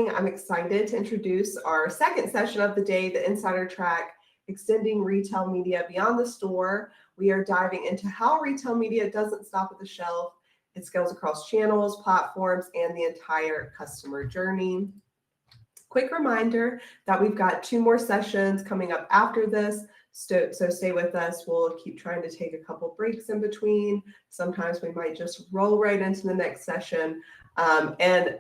morning, I'm excited to introduce our second session of the day, the Insider Track, Extending Retail Media Beyond the Store. We are diving into how retail media doesn't stop at the shelf. It scales across channels, platforms, and the entire customer journey. Quick reminder that we've got 2 more sessions coming up after this, so stay with us. We'll keep trying to take a couple breaks in between. Sometimes we might just roll right into the next session. And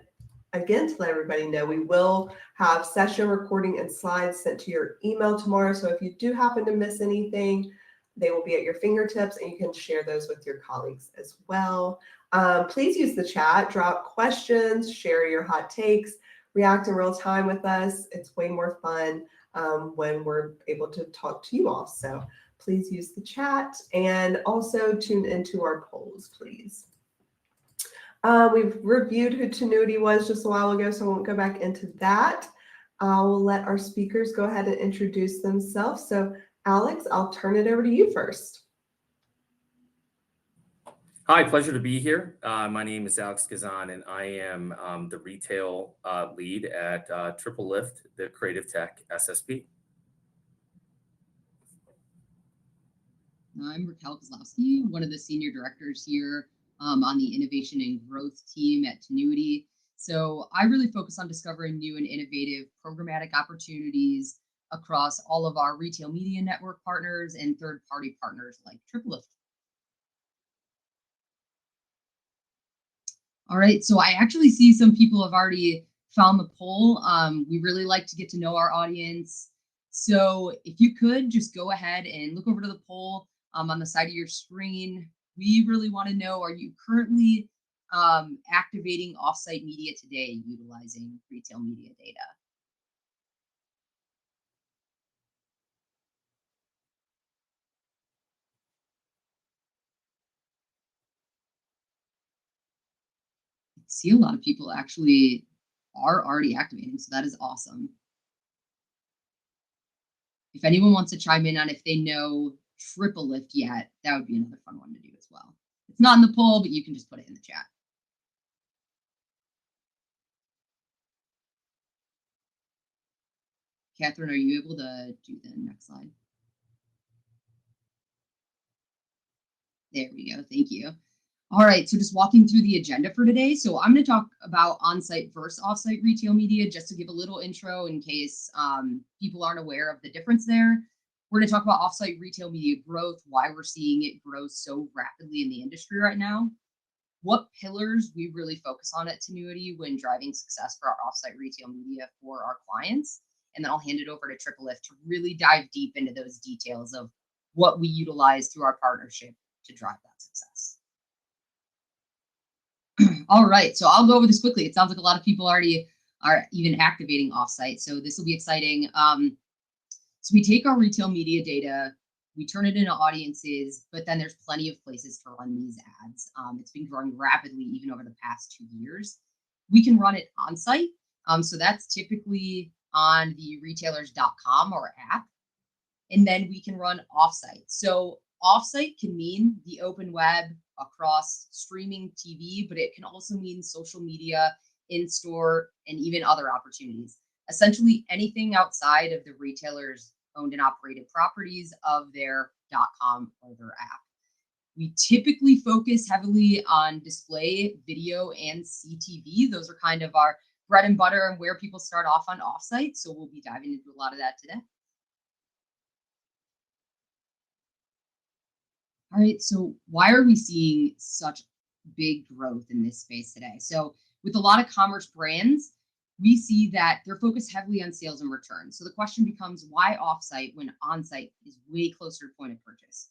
again, to let everybody know, we will have session recording and slides sent to your email tomorrow. So if you do happen to miss anything, they will be at your fingertips and you can share those with your colleagues as well. Please use the chat, drop questions, share your hot takes, react in real time with us. It's way more fun when we're able to talk to you all. So please use the chat and also tune into our polls, please. We've reviewed who Tinuiti was just a while ago, so I won't go back into that. I'll let our speakers go ahead and introduce themselves. So Alex, I'll turn it over to you first. Hi, pleasure to be here. My name is Alex Gezon, and I am the retail lead at TripleLift, the creative tech SSP. I'm Raquel Kozlowski, one of the senior directors here on the innovation and growth team at Tinuiti. So I really focus on discovering new and innovative programmatic opportunities across all of our retail media network partners and third-party partners like TripleLift. All right, so I actually see some people have already found the poll. We really like to get to know our audience. So if you could just go ahead and look over to the poll on the side of your screen. We really want to know, are you currently activating offsite media today utilizing retail media data? I see a lot of people actually are already activating, so that is awesome. If anyone wants to chime in on if they know TripleLift yet, that would be another fun one to do as well. It's not in the poll, but you can just put it in the chat. Catherine, are you able to do the next slide? There we go. Thank you. All right, so just walking through the agenda for today. So I'm going to talk about on-site versus off-site retail media, just to give a little intro in case people aren't aware of the difference there. We're going to talk about off-site retail media growth, why we're seeing it grow so rapidly in the industry right now, what pillars we really focus on at Tinuiti when driving success for our off-site retail media for our clients, and then I'll hand it over to TripleLift to really dive deep into those details of what we utilize through our partnership to drive that success. All right, so I'll go over this quickly. It sounds like a lot of people already are even activating offsite, so this will be exciting. So we take our retail media data, we turn it into audiences, but then there's plenty of places to run these ads. It's been growing rapidly even over the past 2 years. We can run it on site. So that's typically on the retailers.com or app. And then we can run offsite. So offsite can mean the open web across streaming TV, but it can also mean social media, in-store, and even other opportunities. Essentially anything outside of the retailer's owned and operated properties of their .com or their app. We typically focus heavily on display, video, and CTV. Those are kind of our bread and butter and where people start off on offsite. So we'll be diving into a lot of that today. All right, so why are we seeing such big growth in this space today? So with a lot of commerce brands, we see that they're focused heavily on sales and returns. So the question becomes, why offsite when onsite is way closer to point of purchase?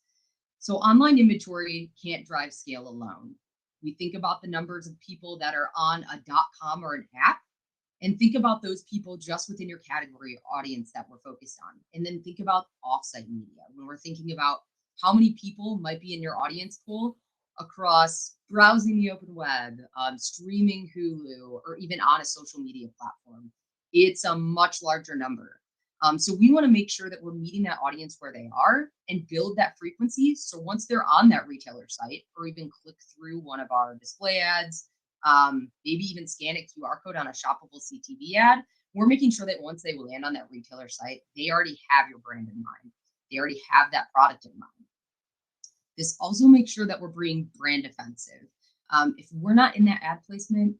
So online inventory can't drive scale alone. We think about the numbers of people that are on a .com or an app, and think about those people just within your category audience that we're focused on. And then think about offsite media when we're thinking about how many people might be in your audience pool across browsing the open web, streaming Hulu, or even on a social media platform. It's a much larger number. So we want to make sure that we're meeting that audience where they are and build that frequency. So once they're on that retailer site or even click through one of our display ads, maybe even scan a QR code on a shoppable CTV ad. We're making sure that once they land on that retailer site, they already have your brand in mind. They already have that product in mind. This also makes sure that we're being brand offensive. If we're not in that ad placement,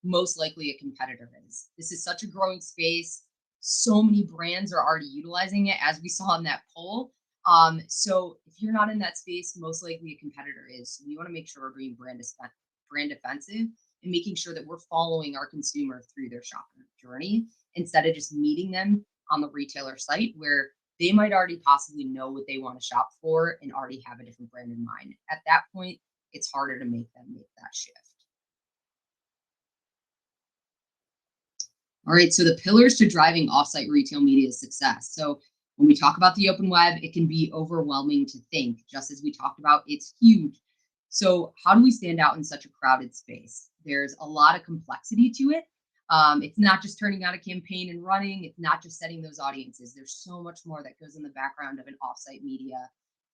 most likely a competitor is. This is such a growing space. So many brands are already utilizing it, as we saw in that poll. So if you're not in that space, most likely a competitor is. So we want to make sure we're being brand offensive and making sure that we're following our consumer through their shopping journey instead of just meeting them on the retailer site where they might already possibly know what they want to shop for and already have a different brand in mind. At that point, it's harder to make them make that shift. All right, so the pillars to driving offsite retail media success. So when we talk about the open web, it can be overwhelming to think, just as we talked about, it's huge. So how do we stand out in such a crowded space? There's a lot of complexity to it. It's not just turning out a campaign and running. It's not just setting those audiences. There's so much more that goes in the background of an offsite media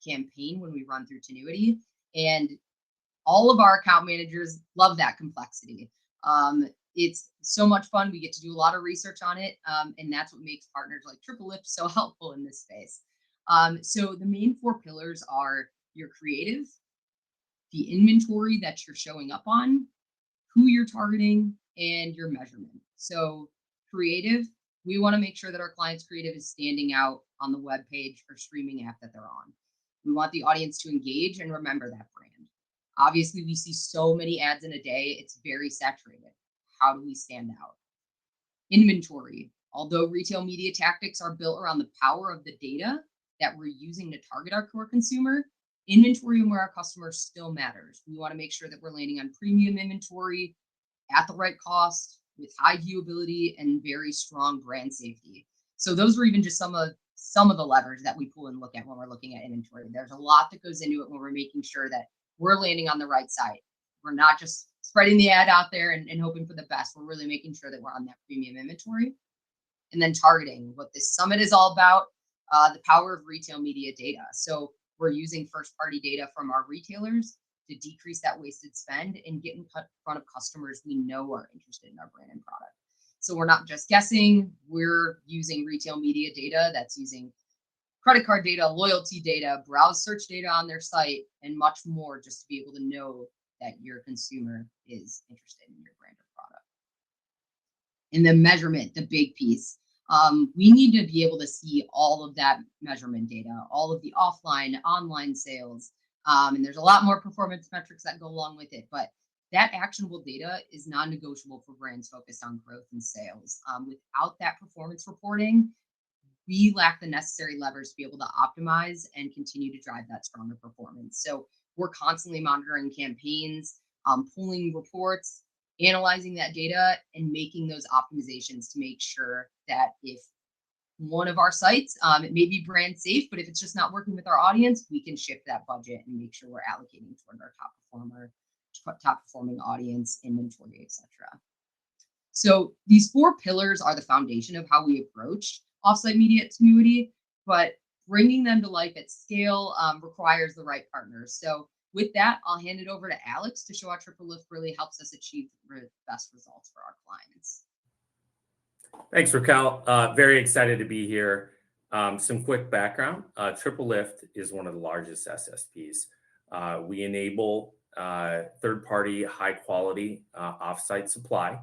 campaign when we run through Tinuiti. And all of our account managers love that complexity. It's so much fun. We get to do a lot of research on it. And that's what makes partners like TripleLift so helpful in this space. So the main 4 pillars are your creative, the inventory that you're showing up on, who you're targeting, and your measurement. So creative, we want to make sure that our client's creative is standing out on the web page or streaming app that they're on. We want the audience to engage and remember that brand. Obviously, we see so many ads in a day, it's very saturated. How do we stand out? Inventory. Although retail media tactics are built around the power of the data that we're using to target our core consumer, inventory and where our customers still matters. We want to make sure that we're landing on premium inventory at the right cost with high viewability and very strong brand safety. So those were even just some of the levers that we pull and look at when we're looking at inventory. There's a lot that goes into it when we're making sure that we're landing on the right site. We're not just spreading the ad out there and hoping for the best. We're really making sure that we're on that premium inventory. And then targeting, what this summit is all about, the power of retail media data. So we're using first-party data from our retailers to decrease that wasted spend and get in front of customers we know are interested in our brand and product. So we're not just guessing, we're using retail media data that's using credit card data, loyalty data, browse search data on their site, and much more just to be able to know that your consumer is interested in your brand or product. And then measurement, the big piece. We need to be able to see all of that measurement data, all of the offline, online sales. And there's a lot more performance metrics that go along with it, but that actionable data is non-negotiable for brands focused on growth and sales. Without that performance reporting, we lack the necessary levers to be able to optimize and continue to drive that stronger performance. So we're constantly monitoring campaigns, pulling reports, analyzing that data, and making those optimizations to make sure that if one of our sites, it may be brand safe, but if it's just not working with our audience, we can shift that budget and make sure we're allocating toward our top performing audience, inventory, etc. So these 4 pillars are the foundation of how we approach offsite media at Tinuiti, but bringing them to life at scale requires the right partners. So with that, I'll hand it over to Alex to show how TripleLift really helps us achieve the best results for our clients. Thanks, Raquel. Very excited to be here. Some quick background. TripleLift is one of the largest SSPs. We enable third-party, high-quality offsite supply.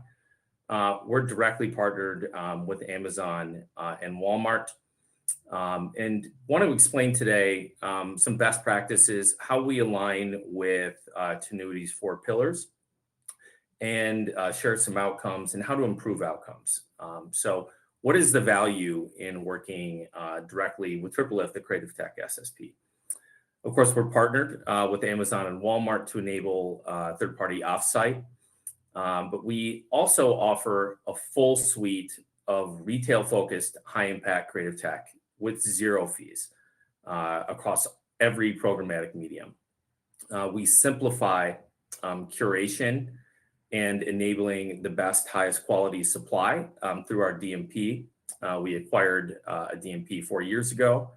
We're directly partnered with Amazon and Walmart. And want to explain today some best practices, how we align with Tinuiti's 4 pillars, and share some outcomes and how to improve outcomes. So what is the value in working directly with TripleLift, the creative tech SSP? Of course, we're partnered with Amazon and Walmart to enable third-party offsite, but we also offer a full suite of retail-focused, high-impact creative tech with 0 fees across every programmatic medium. We simplify curation and enabling the best, highest quality supply through our DMP. We acquired a DMP 4 years ago.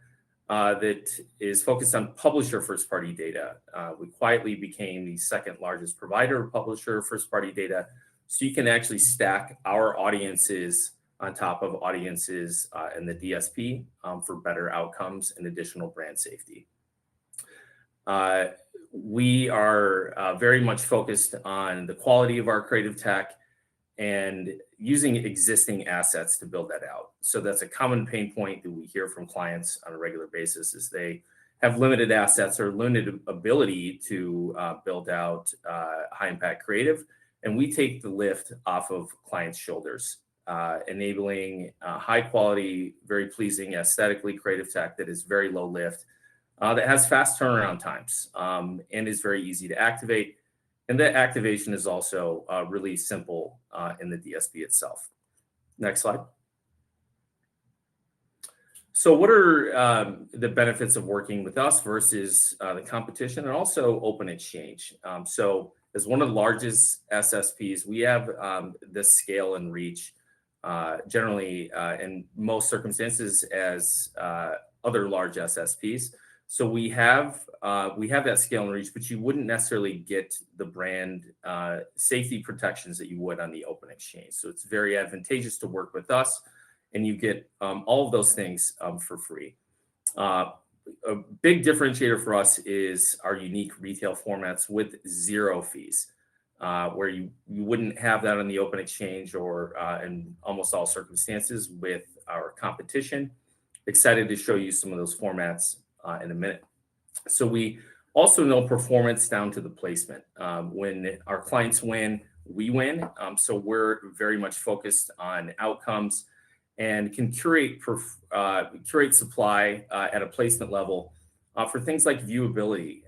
that is focused on publisher first-party data. We quietly became the second largest provider of publisher first-party data, so you can actually stack our audiences on top of audiences in the DSP for better outcomes and additional brand safety. We are very much focused on the quality of our creative tech and using existing assets to build that out. So that's a common pain point that we hear from clients on a regular basis, is they have limited assets or limited ability to build out high impact creative. And we take the lift off of clients' shoulders, enabling high quality, very pleasing, aesthetically creative tech that is very low lift, that has fast turnaround times, and is very easy to activate. And that activation is also really simple in the DSP itself. Next slide. So what are the benefits of working with us versus the competition, and also open exchange? So as one of the largest SSPs, we have the scale and reach generally in most circumstances as other large SSPs. So we have that scale and reach, but you wouldn't necessarily get the brand safety protections that you would on the open exchange. So it's very advantageous to work with us, and you get all of those things for free. A big differentiator for us is our unique retail formats with 0 fees, where you wouldn't have that on the open exchange or in almost all circumstances with our competition. Excited to show you some of those formats in a minute. So we also know performance down to the placement. When our clients win, we win. So we're very much focused on outcomes and can curate supply at a placement level for things like viewability,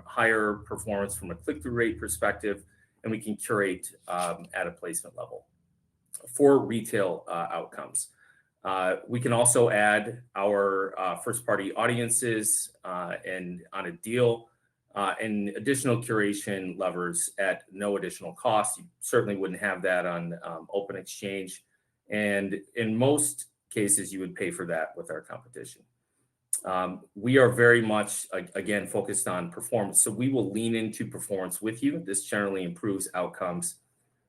higher performance from a click-through rate perspective, and we can curate at a placement level for retail outcomes. We can also add our first-party audiences and on a deal and additional curation levers at no additional cost. You certainly wouldn't have that on open exchange. And in most cases, you would pay for that with our competition. We are very much, again, focused on performance. So we will lean into performance with you. This generally improves outcomes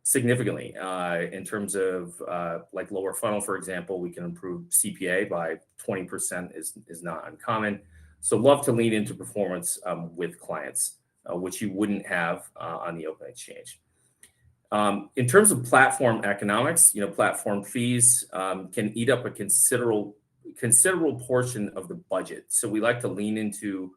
significantly. In terms of like lower funnel, for example, we can improve CPA by 20% is not uncommon. So love to lean into performance with clients, which you wouldn't have on the open exchange. In terms of platform economics, platform fees can eat up a considerable portion of the budget. So we like to lean into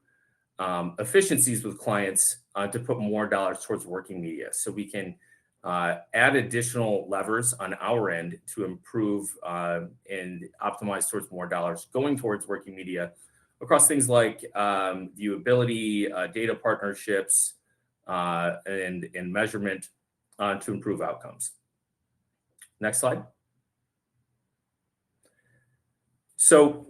efficiencies with clients to put more dollars towards working media. So we can add additional levers on our end to improve and optimize towards more dollars going towards working media across things like viewability, data partnerships, and measurement to improve outcomes. Next slide. So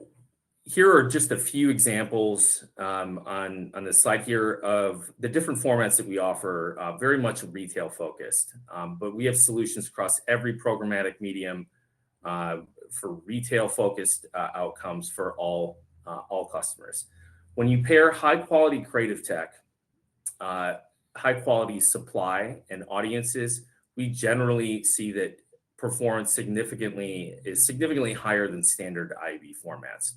here are just a few examples on the slide here of the different formats that we offer, very much retail focused, but we have solutions across every programmatic medium for retail focused outcomes for all customers. When you pair high quality creative tech, high quality supply and audiences, we generally see that performance is significantly higher than standard IAB formats.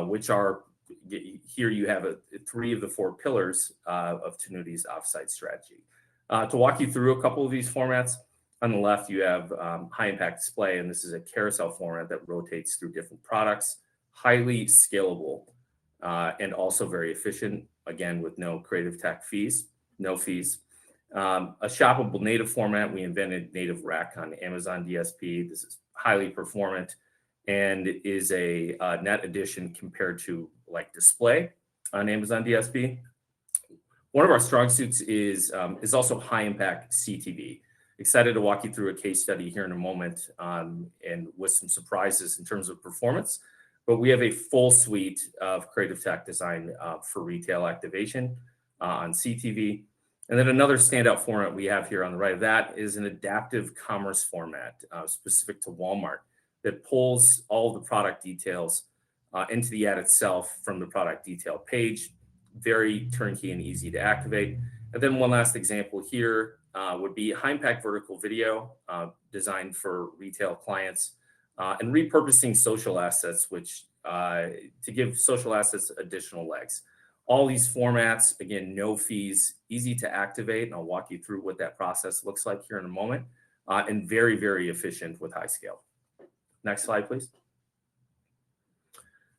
Which are, here you have 3 of the 4 pillars of Tinuiti's offsite strategy. To walk you through a couple of these formats, on the left you have high impact display, and this is a carousel format that rotates through different products, highly scalable and also very efficient, again with no creative tech fees, no fees. A shoppable native format, we invented native rec on Amazon DSP. This is highly performant and is a net addition compared to like display on Amazon DSP. One of our strong suits is also high impact CTV. Excited to walk you through a case study here in a moment and with some surprises in terms of performance. But we have a full suite of creative tech designed for retail activation on CTV. And then another standout format we have here on the right of that is an adaptive commerce format specific to Walmart that pulls all of the product details into the ad itself from the product detail page. Very turnkey and easy to activate. And then one last example here would be high impact vertical video designed for retail clients and repurposing social assets, which to give social assets additional legs. All these formats, again, no fees, easy to activate, and I'll walk you through what that process looks like here in a moment, and very, very efficient with high scale. Next slide, please.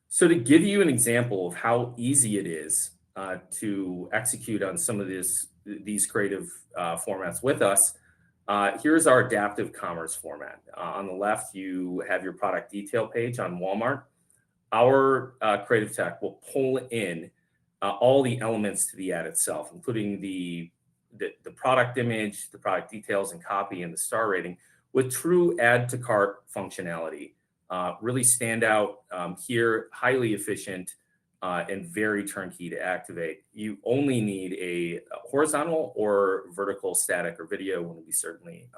So to give you an example of how easy it is to execute on some of these creative formats with us, here's our adaptive commerce format. On the left, you have your product detail page on Walmart. Our creative tech will pull in all the elements to the ad itself, including the product image, the product details and copy, and the star rating with true add to cart functionality. Really stand out here, highly efficient and very turnkey to activate. You only need a horizontal or vertical static or video, when we certainly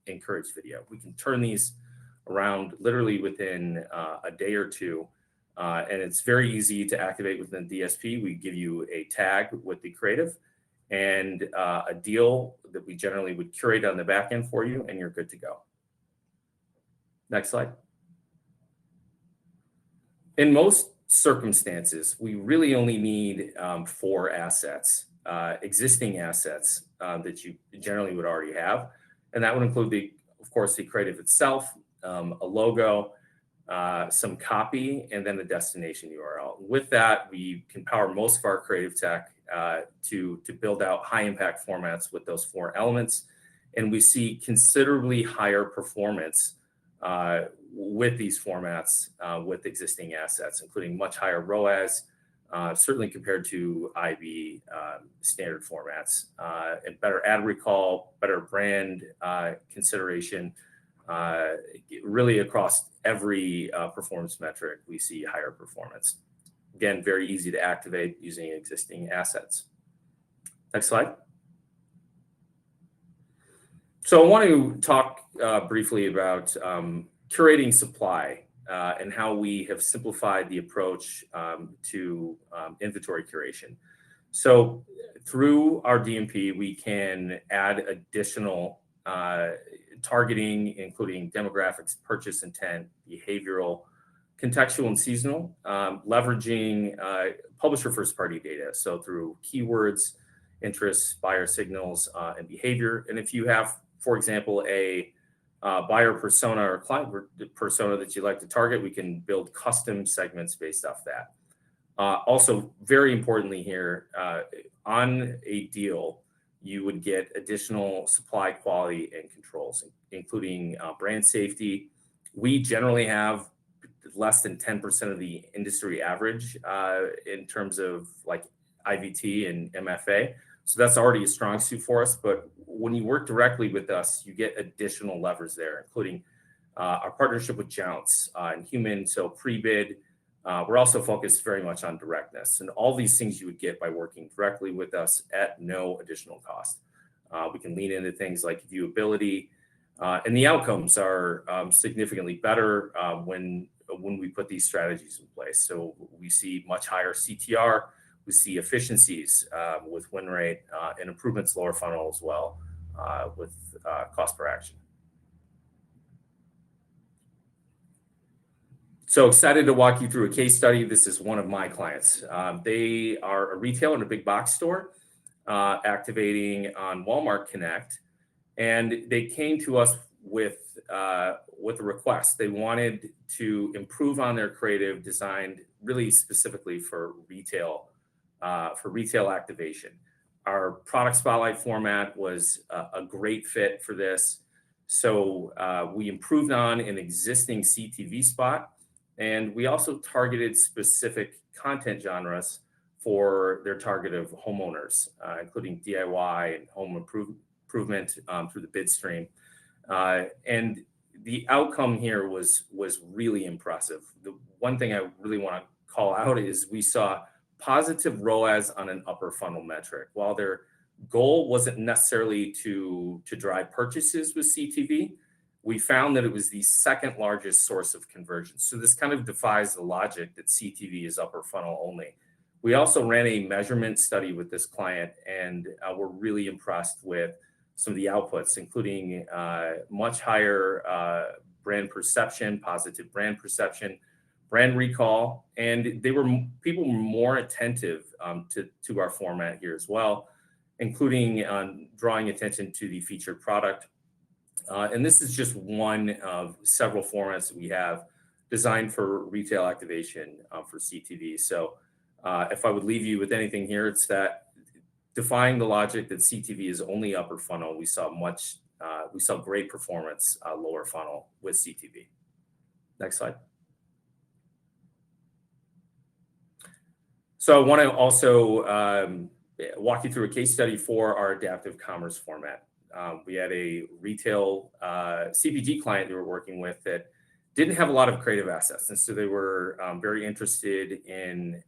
encourage video. We can turn these around literally within a day or two. And it's very easy to activate within DSP. We give you a tag with the creative and a deal that we generally would curate on the back end for you, and you're good to go. Next slide. In most circumstances, we really only need 4 assets, existing assets that you generally would already have. And that would include, of course, the creative itself, a logo, some copy, and then the destination URL. With that, we can power most of our creative tech to build out high impact formats with those 4 elements. And we see considerably higher performance with these formats with existing assets, including much higher ROAS, certainly compared to IB standard formats, and better ad recall, better brand consideration. Really across every performance metric, we see higher performance. Again, very easy to activate using existing assets. Next slide. So I want to talk briefly about curating supply and how we have simplified the approach to inventory curation. So through our DMP, we can add additional targeting, including demographics, purchase intent, behavioral, contextual and seasonal, leveraging publisher first-party data. So through keywords, interests, buyer signals, and behavior. And if you have, for example, a buyer persona or client persona that you like to target, we can build custom segments based off that. Also, very importantly here, on a deal, you would get additional supply quality and controls, including brand safety. We generally have less than 10% of the industry average in terms of like IVT and MFA. So that's already a strong suit for us. But when you work directly with us, you get additional levers there, including our partnership with Jounce and Human. So pre-bid, we're also focused very much on directness, and all these things you would get by working directly with us at no additional cost. We can lean into things like viewability, and the outcomes are significantly better when we put these strategies in place. So we see much higher CTR, we see efficiencies with win rate and improvements lower funnel as well with cost per action. So excited to walk you through a case study. This is one of my clients. They are a retailer in a big box store activating on Walmart Connect. And they came to us with a request. They wanted to improve on their creative designed really specifically for retail activation. Our product spotlight format was a great fit for this. So we improved on an existing CTV spot. And we also targeted specific content genres for their target of homeowners, including DIY and home improvement through the bid stream. And the outcome here was really impressive. The one thing I really want to call out is we saw positive ROAS on an upper funnel metric. While their goal wasn't necessarily to drive purchases with CTV, we found that it was the second largest source of conversion. So this kind of defies the logic that CTV is upper funnel only. We also ran a measurement study with this client, and we're really impressed with some of the outputs, including much higher brand perception, positive brand perception, brand recall, and people were more attentive to our format here as well, including drawing attention to the featured product. And this is just one of several formats that we have designed for retail activation for CTV. So if I would leave you with anything here, it's that defying the logic that CTV is only upper funnel, we saw great performance lower funnel with CTV. Next slide. So I want to also walk you through a case study for our adaptive commerce format. We had a retail CPG client that we're working with that didn't have a lot of creative assets. And so they were very interested in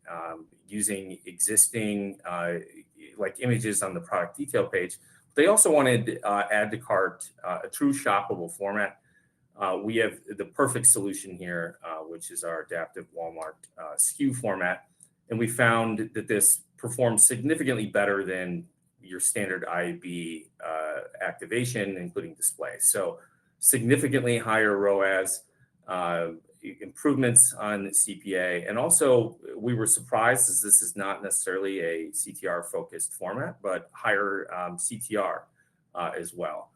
using existing like images on the product detail page. They also wanted add to cart, a true shoppable format. We have the perfect solution here, which is our adaptive Walmart SKU format. And we found that this performs significantly better than your standard IAB activation, including display. So significantly higher ROAS, improvements on CPA. And also we were surprised as this is not necessarily a CTR focused format, but higher CTR as well.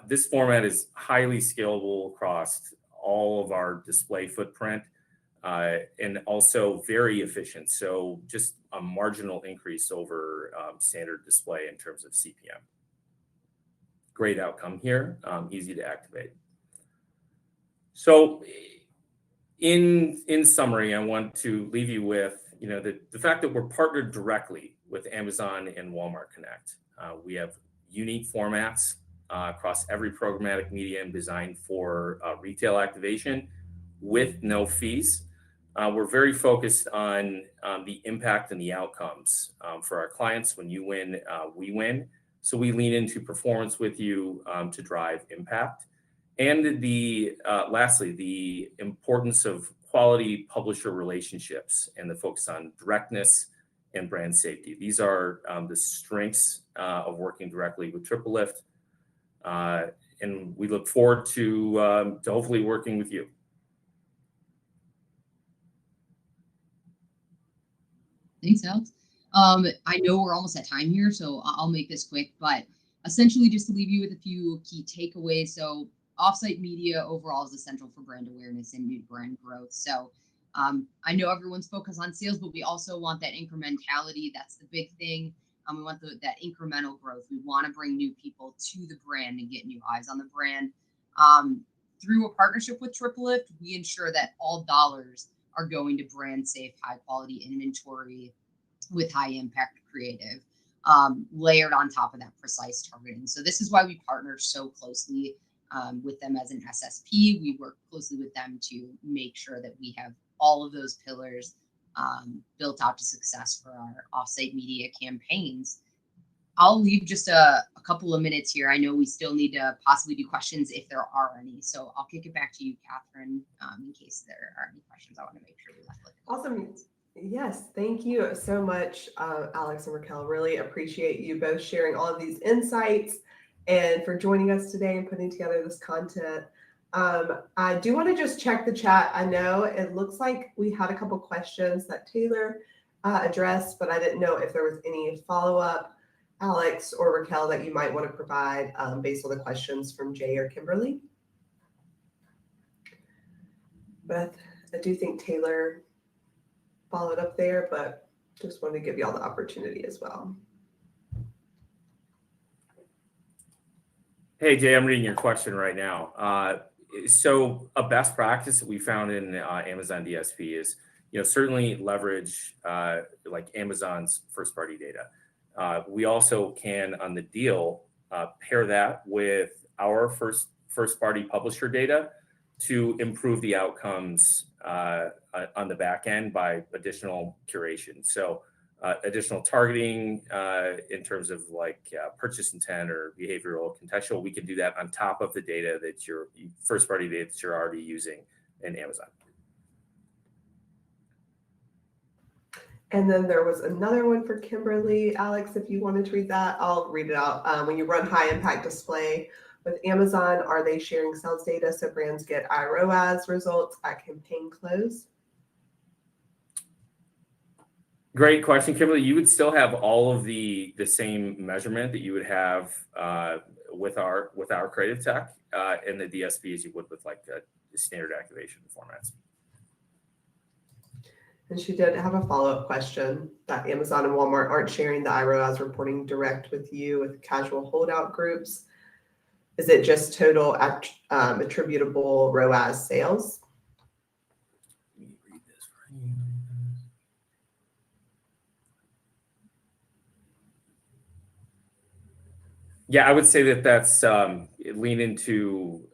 This format is highly scalable across all of our display footprint and also very efficient. So just a marginal increase over standard display in terms of CPM. Great outcome here, easy to activate. So in summary, I want to leave you with, the fact that we're partnered directly with Amazon and Walmart Connect. We have unique formats across every programmatic medium designed for retail activation with no fees. We're very focused on the impact and the outcomes for our clients. When you win, we win. So we lean into performance with you to drive impact. And lastly, the importance of quality publisher relationships and the focus on directness and brand safety. These are the strengths of working directly with TripleLift. And we look forward to hopefully working with you. Thanks, Alex. I know we're almost at time here, so I'll make this quick, but essentially just to leave you with a few key takeaways. So Offsite media overall is essential for brand awareness and new brand growth. So I know everyone's focused on sales, but we also want that incrementality. That's the big thing. We want that incremental growth. We want to bring new people to the brand and get new eyes on the brand. Through a partnership with TripleLift, we ensure that all dollars are going to brand safe, high quality inventory with high impact creative, layered on top of that precise targeting. So this is why we partner so closely with them as an SSP. We work closely with them to make sure that we have all of those pillars built out to success for our offsite media campaigns. I'll leave just a couple of minutes here. I know we still need to possibly do questions if there are any. So I'll kick it back to you, Catherine, in case there are any questions. I want to make sure we left with. Awesome. Yes, thank you so much, Alex and Raquel. Really appreciate you both sharing all of these insights and for joining us today and putting together this content. I do want to just check the chat. I know it looks like we had a couple questions that Taylor addressed, but I didn't know if there was any follow-up, Alex or Raquel, that you might want to provide based on the questions from Jay or Kimberly. But I do think Taylor followed up there, but just wanted to give you all the opportunity as well. Hey, Jay, I'm reading your question right now. So a best practice that we found in Amazon DSP is, certainly leverage like Amazon's first party data. We also can on the deal pair that with our first party publisher data to improve the outcomes on the back end by additional curation. So additional targeting in terms of like purchase intent or behavioral contextual, we can do that on top of the data that your first party data that you're already using in Amazon. And then there was another one for Kimberly. Alex, if you wanted to read that, I'll read it out. When you run high impact display with Amazon, are they sharing sales data so brands get ROAS results at campaign close? Great question, Kimberly. You would still have all of the same measurement that you would have with our creative tech in the DSP as you would with like the standard activation formats. And she did have a follow-up question that Amazon and Walmart aren't sharing the ROAS reporting direct with you with casual holdout groups. Is it just total attributable ROAS sales? Let me read this for you. Yeah, I would say that's lean into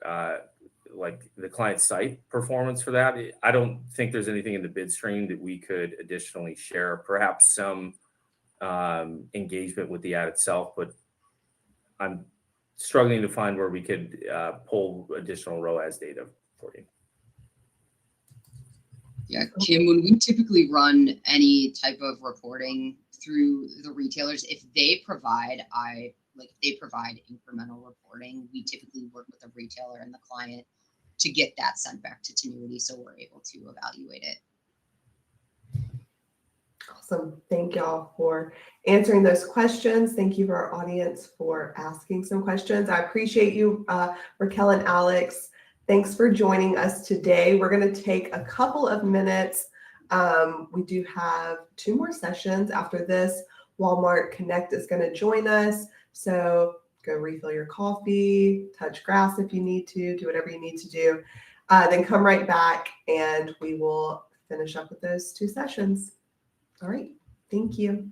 like the client site performance for that. I don't think there's anything in the bid stream that we could additionally share. Perhaps some engagement with the ad itself, but I'm struggling to find where we could pull additional ROAS data for you. Yeah, Kim, when we typically run any type of reporting through the retailers, if they provide incremental reporting, we typically work with the retailer and the client to get that sent back to Tinuiti so we're able to evaluate it. Awesome. Thank y'all for answering those questions. Thank you for our audience for asking some questions. I appreciate you, Raquel and Alex. Thanks for joining us today. We're going to take a couple of minutes. We do have 2 more sessions after this. Walmart Connect is going to join us. So go refill your coffee, touch grass if you need to, do whatever you need to do. Then come right back and we will finish up with those 2 sessions. All right. Thank you.